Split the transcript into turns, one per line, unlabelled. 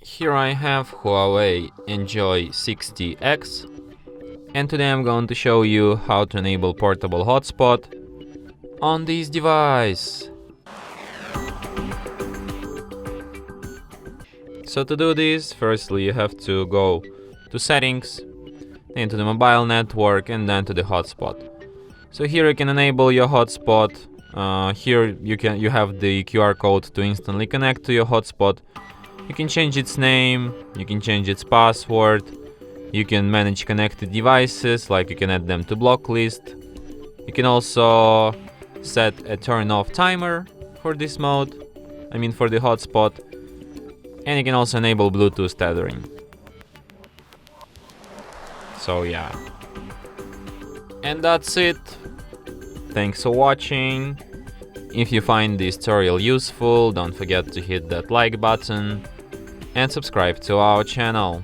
Here I have HUAWEI Enjoy 60X, and today I'm going to show you how to enable portable hotspot on this device. So to do this, firstly you have to go to settings, then to the mobile network, and then to the hotspot. So here you can enable your hotspot. Here you have the QR code to instantly connect to your hotspot. You can change its name, you can change its password, you can manage connected devices, like you can add them to block list. You can also set a turn off timer for this mode, for the hotspot, and you can also enable Bluetooth tethering. So yeah. And that's it. Thanks for watching. If you find this tutorial useful, don't forget to hit that like button and subscribe to our channel.